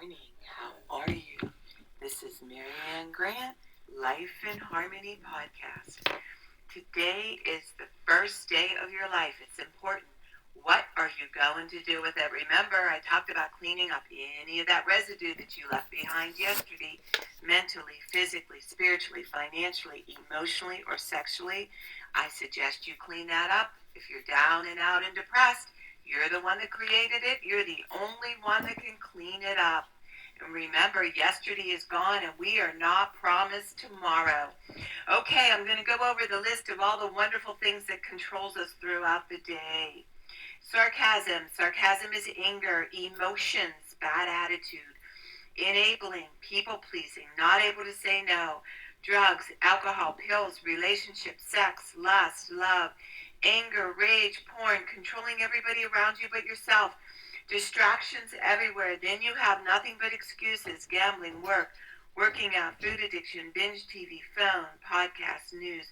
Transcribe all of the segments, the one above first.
morning. How are you? This is Marianne Grant, Life in Harmony podcast. Today is the first day of your life. It's important. What are you going to do with it? Remember, I talked about cleaning up any of that residue that you left behind yesterday, mentally, physically, spiritually, financially, emotionally, or sexually. I suggest you clean that up. If you're down and out and depressed, you're the one that created it. You're the only one that can clean it up. And remember, yesterday is gone and we are not promised tomorrow. Okay, I'm going to go over the list of all the wonderful things that controls us throughout the day. Sarcasm. Sarcasm is anger, emotions, bad attitude, enabling, people-pleasing, not able to say no, drugs, alcohol, pills, relationships, sex, lust, love, anger, rage, porn, controlling everybody around you but yourself, distractions everywhere. Then you have nothing but excuses, gambling, work, working out, food addiction, binge TV, phone, podcasts, news,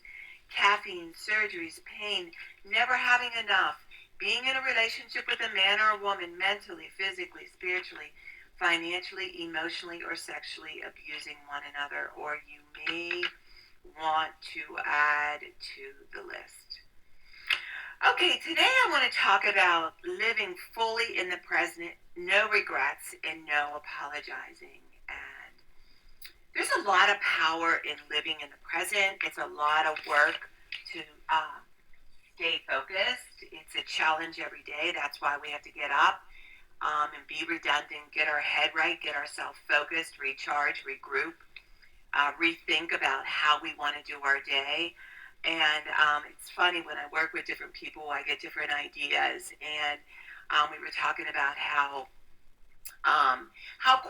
caffeine, surgeries, pain, never having enough, being in a relationship with a man or a woman, mentally, physically, spiritually, financially, emotionally, or sexually abusing one another, or you may want to add to the list. Okay, today I want to talk about living fully in the present, no regrets, and no apologizing. And there's a lot of power in living in the present. It's a lot of work to stay focused. It's a challenge every day. That's why we have to get up and be redundant, get our head right, get ourselves focused, recharge, regroup, rethink about how we want to do our day. And it's funny, when I work with different people, I get different ideas. And we were talking about how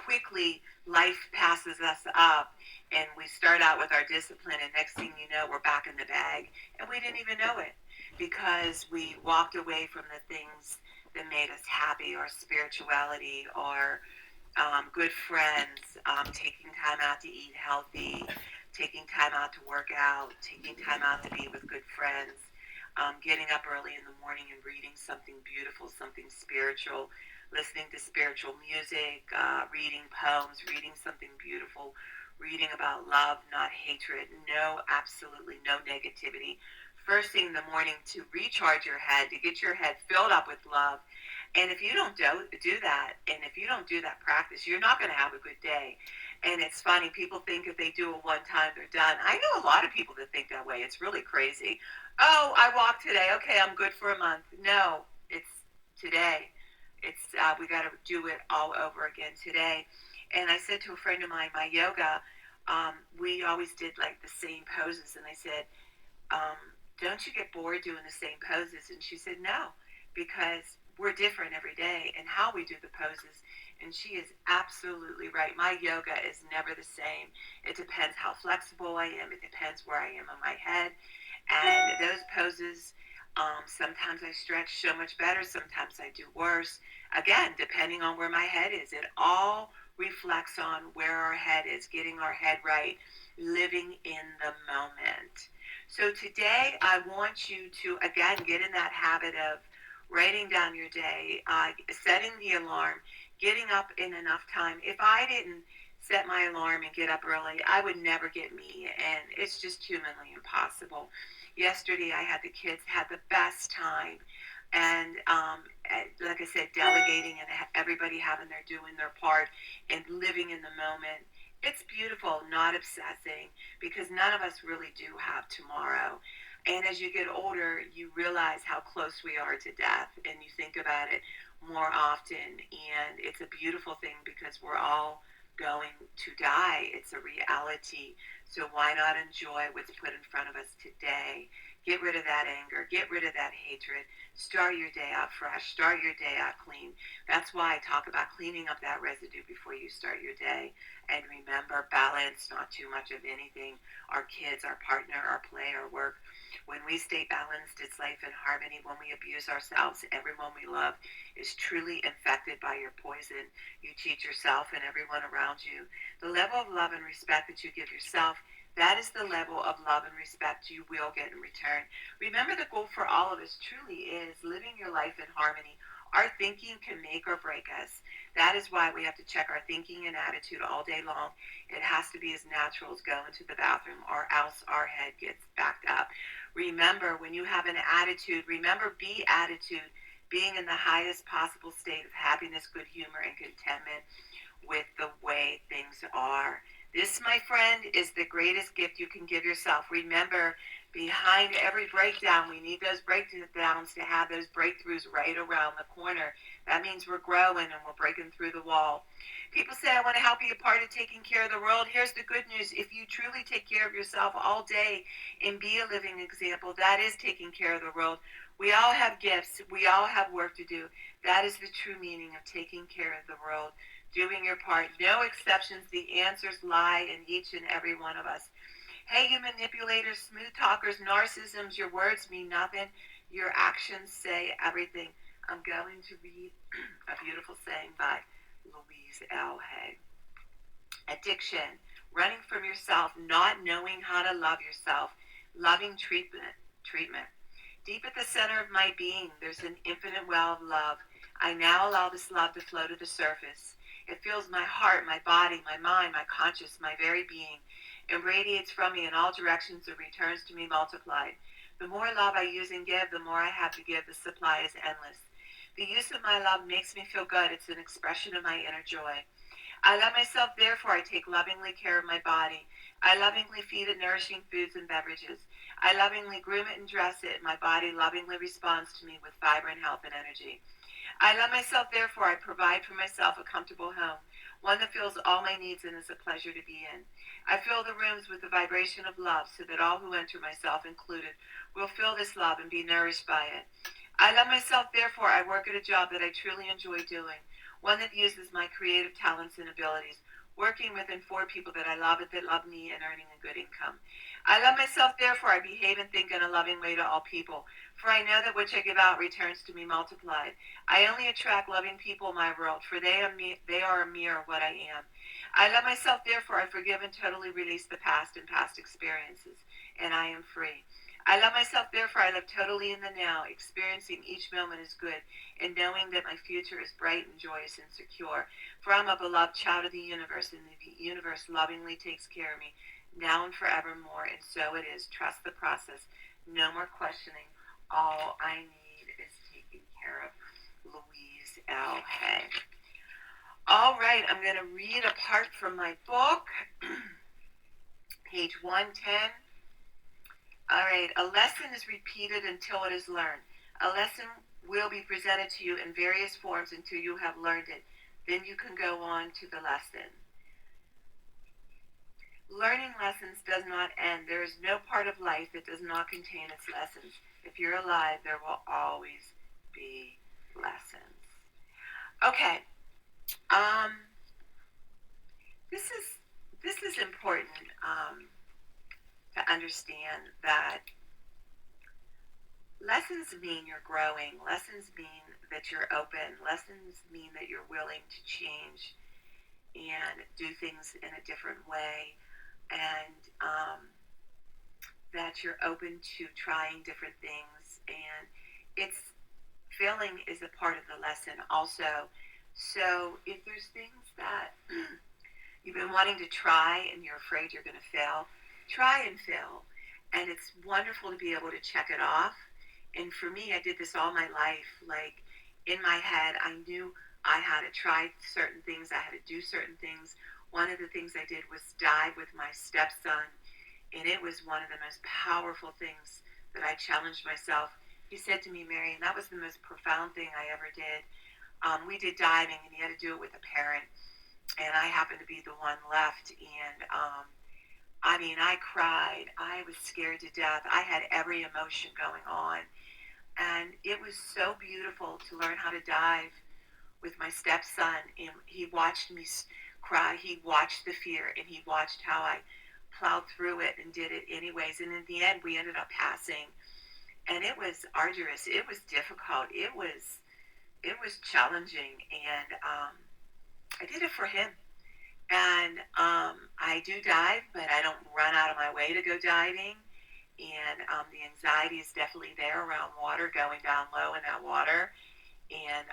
quickly life passes us up, and we start out with our discipline, and next thing you know, we're back in the bag, and we didn't even know it because we walked away from the things that made us happy, or spirituality, or good friends, taking time out to eat healthy, taking time out to work out, taking time out to be with good friends, getting up early in the morning and reading something beautiful, something spiritual, listening to spiritual music, reading poems, reading something beautiful, reading about love, not hatred, absolutely no negativity. First thing in the morning to recharge your head, to get your head filled up with love. And if you don't do that, and if you don't do that practice, you're not going to have a good day. And it's funny, people think if they do it one time, they're done. I know a lot of people that think that way. It's really crazy. Oh, I walked today. Okay, I'm good for a month. No, it's today. We got to do it all over again today. And I said to a friend of mine, my yoga, we always did like the same poses. And I said, don't you get bored doing the same poses? And she said, no, because we're different every day in how we do the poses. And she is absolutely right. My yoga is never the same. It depends how flexible I am. It depends where I am on my head. And those poses, sometimes I stretch so much better. Sometimes I do worse. Again, depending on where my head is. It all reflects on where our head is, getting our head right, living in the moment. So today I want you to, again, get in that habit of writing down your day, setting the alarm, getting up in enough time. If I didn't set my alarm and get up early, I would never get me, and it's just humanly impossible. Yesterday I had the kids, had the best time, and like I said, delegating and everybody doing their part and living in the moment. It's beautiful, not obsessing, because none of us really do have tomorrow. And as you get older, you realize how close we are to death, and you think about it more often. And it's a beautiful thing because we're all going to die. It's a reality. So why not enjoy what's put in front of us today? Get rid of that anger. Get rid of that hatred. Start your day out fresh. Start your day out clean. That's why I talk about cleaning up that residue before you start your day. And remember, balance, not too much of anything. Our kids, our partner, our play, our work. When we stay balanced, it's life in harmony. When we abuse ourselves, everyone we love is truly infected by your poison. You cheat yourself and everyone around you. The level of love and respect that you give yourself, that is the level of love and respect you will get in return. Remember, the goal for all of us truly is living your life in harmony, Our thinking can make or break us. That is why we have to check our thinking and attitude all day long. It has to be as natural as going to the bathroom, or else our head gets backed up. Remember, when you have an attitude, remember, be attitude, being in the highest possible state of happiness, good humor, and contentment with the way things are. This, my friend, is the greatest gift you can give yourself. Remember, behind every breakdown, we need those breakdowns to have those breakthroughs right around the corner. That means we're growing and we're breaking through the wall. People say, I want to help you a part of taking care of the world. Here's the good news. If you truly take care of yourself all day and be a living example, that is taking care of the world. We all have gifts. We all have work to do. That is the true meaning of taking care of the world. Doing your part. No exceptions. The answers lie in each and every one of us. Hey, you manipulators, smooth talkers, narcissisms, your words mean nothing. Your actions say everything. I'm going to read a beautiful saying by Louise L. Hay. Addiction, running from yourself, not knowing how to love yourself, loving treatment. Deep at the center of my being, there's an infinite well of love. I now allow this love to flow to the surface. It fills my heart, my body, my mind, my conscience, my very being. It radiates from me in all directions and returns to me multiplied. The more love I use and give, the more I have to give. The supply is endless. The use of my love makes me feel good. It's an expression of my inner joy. I love myself, therefore I take lovingly care of my body. I lovingly feed it nourishing foods and beverages. I lovingly groom it and dress it. My body lovingly responds to me with vibrant health and energy. I love myself, therefore I provide for myself a comfortable home, one that fills all my needs and is a pleasure to be in. I fill the rooms with the vibration of love so that all who enter, myself included, will feel this love and be nourished by it. I love myself, therefore I work at a job that I truly enjoy doing, one that uses my creative talents and abilities, working with and for people that I love and that love me, and earning a good income. I love myself, therefore I behave and think in a loving way to all people, for I know that which I give out returns to me multiplied. I only attract loving people in my world, for they are a mirror of what I am. I love myself, therefore I forgive and totally release the past and past experiences, and I am free. I love myself, therefore I live totally in the now, experiencing each moment as good, and knowing that my future is bright and joyous and secure. For I'm a beloved child of the universe, and the universe lovingly takes care of me, now and forevermore, and so it is. Trust the process. No more questioning. All I need is taken care of. Louise L. Hay. All right, I'm going to read a part from my book, page 110. All right, a lesson is repeated until it is learned. A lesson will be presented to you in various forms until you have learned it. Then you can go on to the lesson. Learning lessons does not end. There is no part of life that does not contain its lessons. If you're alive, there will always be lessons. Okay. This is important to understand that lessons mean you're growing. Lessons mean that you're open. Lessons mean that you're willing to change and do things in a different way, and that you're open to trying different things. And it's failing is a part of the lesson also. So if there's things that you've been wanting to try and you're afraid you're going to fail, try and fail. And it's wonderful to be able to check it off. And for me, I did this all my life. Like, in my head, I knew I had to try certain things. I had to do certain things. One of the things I did was dive with my stepson. And it was one of the most powerful things that I challenged myself. He said to me, Marian, that was the most profound thing I ever did. We did diving, and he had to do it with a parent. And I happened to be the one left. And I cried. I was scared to death. I had every emotion going on. And it was so beautiful to learn how to dive with my stepson. And he watched me cry. He watched the fear, and he watched how I plowed through it and did it anyways. And in the end, we ended up passing. And it was arduous. It was difficult. It was challenging. And I did it for him. And I do dive, but I don't run out of my way to go diving. And the anxiety is definitely there around water, going down low in that water. And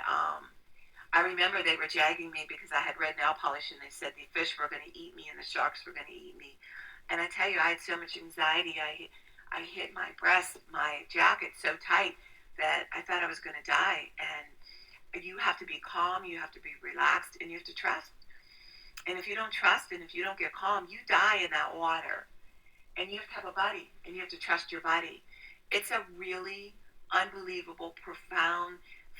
I remember they were jagging me because I had red nail polish, and they said the fish were going to eat me and the sharks were going to eat me. And I tell you, I had so much anxiety. I hit my breast, my jacket so tight that I thought I was going to die. And you have to be calm, you have to be relaxed, and you have to trust. And if you don't trust and if you don't get calm, you die in that water. And you have to have a buddy, and you have to trust your buddy. It's a really unbelievable, profound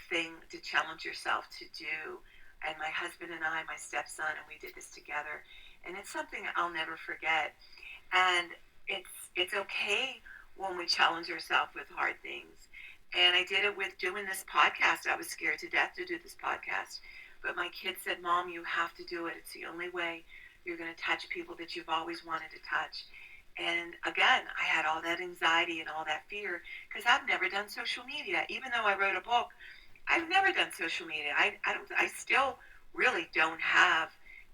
thing to challenge yourself to do. And my husband and I, my stepson, and we did this together. And it's something I'll never forget. And it's okay when we challenge ourselves with hard things. And I did it with doing this podcast. I was scared to death to do this podcast. But my kids said, Mom, you have to do it. It's the only way you're going to touch people that you've always wanted to touch. And again, I had all that anxiety and all that fear because I've never done social media. Even though I wrote a book, I've never done social media. I still really don't have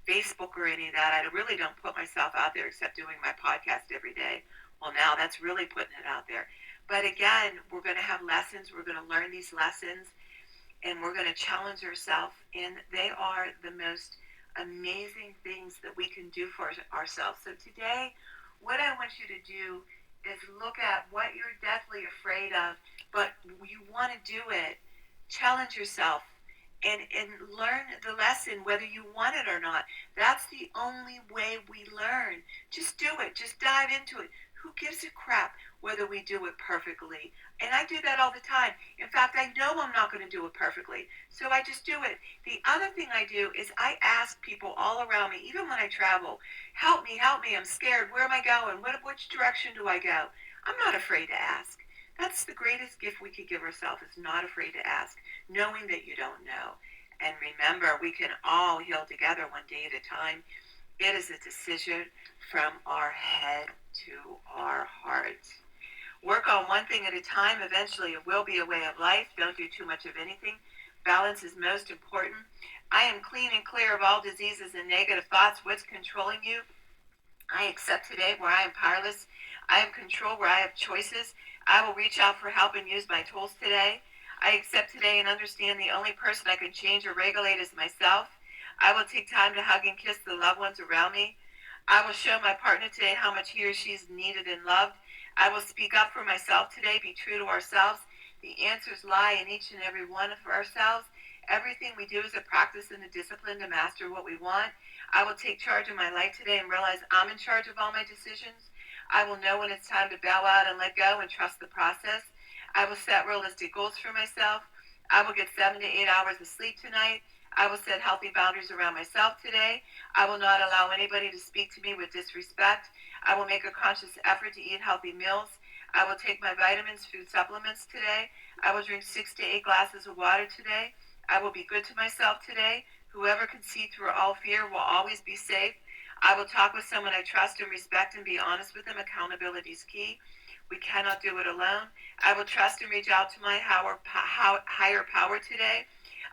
Facebook or any of that. I really don't put myself out there except doing my podcast every day. Well, now that's really putting it out there. But again, we're going to have lessons. We're going to learn these lessons, and we're going to challenge ourselves. And they are the most amazing things that we can do for ourselves. So today, what I want you to do is look at what you're deathly afraid of, but you want to do it. Challenge yourself and learn the lesson whether you want it or not. That's the only way we learn. Just do it. Just dive into it. Who gives a crap whether we do it perfectly? And I do that all the time. In fact, I know I'm not going to do it perfectly, so I just do it. The other thing I do is I ask people all around me, even when I travel, help me, I'm scared. Where am I going? Which direction do I go? I'm not afraid to ask. That's the greatest gift we could give ourselves, is not afraid to ask, knowing that you don't know. And remember, we can all heal together one day at a time. It is a decision from our head to our heart. Work on one thing at a time. Eventually, it will be a way of life. Don't do too much of anything. Balance is most important. I am clean and clear of all diseases and negative thoughts. What's controlling you? I accept today where I am powerless. I have control where I have choices. I will reach out for help and use my tools today. I accept today and understand the only person I can change or regulate is myself. I will take time to hug and kiss the loved ones around me. I will show my partner today how much he or she is needed and loved. I will speak up for myself today, be true to ourselves. The answers lie in each and every one of ourselves. Everything we do is a practice and a discipline to master what we want. I will take charge of my life today and realize I'm in charge of all my decisions. I will know when it's time to bow out and let go and trust the process. I will set realistic goals for myself. I will get 7 to 8 hours of sleep tonight. I will set healthy boundaries around myself today. I will not allow anybody to speak to me with disrespect. I will make a conscious effort to eat healthy meals. I will take my vitamins, food supplements today. I will drink 6 to 8 glasses of water today. I will be good to myself today. Whoever can see through all fear will always be safe. I will talk with someone I trust and respect and be honest with them. Accountability is key. We cannot do it alone. I will trust and reach out to my higher power today.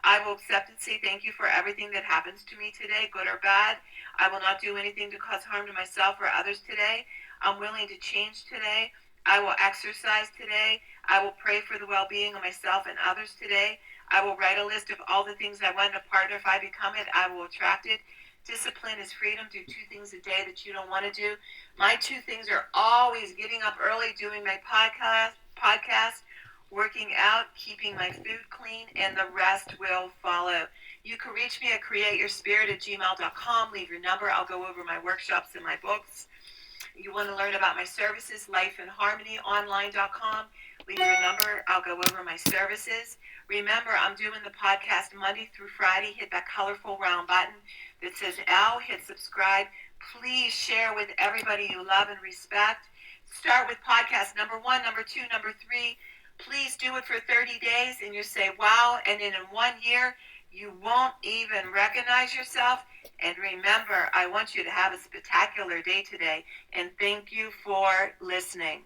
I will accept and say thank you for everything that happens to me today, good or bad. I will not do anything to cause harm to myself or others today. I'm willing to change today. I will exercise today. I will pray for the well-being of myself and others today. I will write a list of all the things I want in a partner. If I become it, I will attract it. Discipline is freedom. Do 2 things a day that you don't want to do. My 2 things are always getting up early, doing my podcast, working out, keeping my food clean, and the rest will follow. You can reach me at createyourspirit@gmail.com. Leave your number. I'll go over my workshops and my books. You want to learn about my services, lifeinharmonyonline.com. Leave your number. I'll go over my services. Remember, I'm doing the podcast Monday through Friday. Hit that colorful round button that says L. Hit subscribe. Please share with everybody you love and respect. Start with podcast number 1, number 2, number 3. Please do it for 30 days and you say, wow, and in 1 year, you won't even recognize yourself. And remember, I want you to have a spectacular day today. And thank you for listening.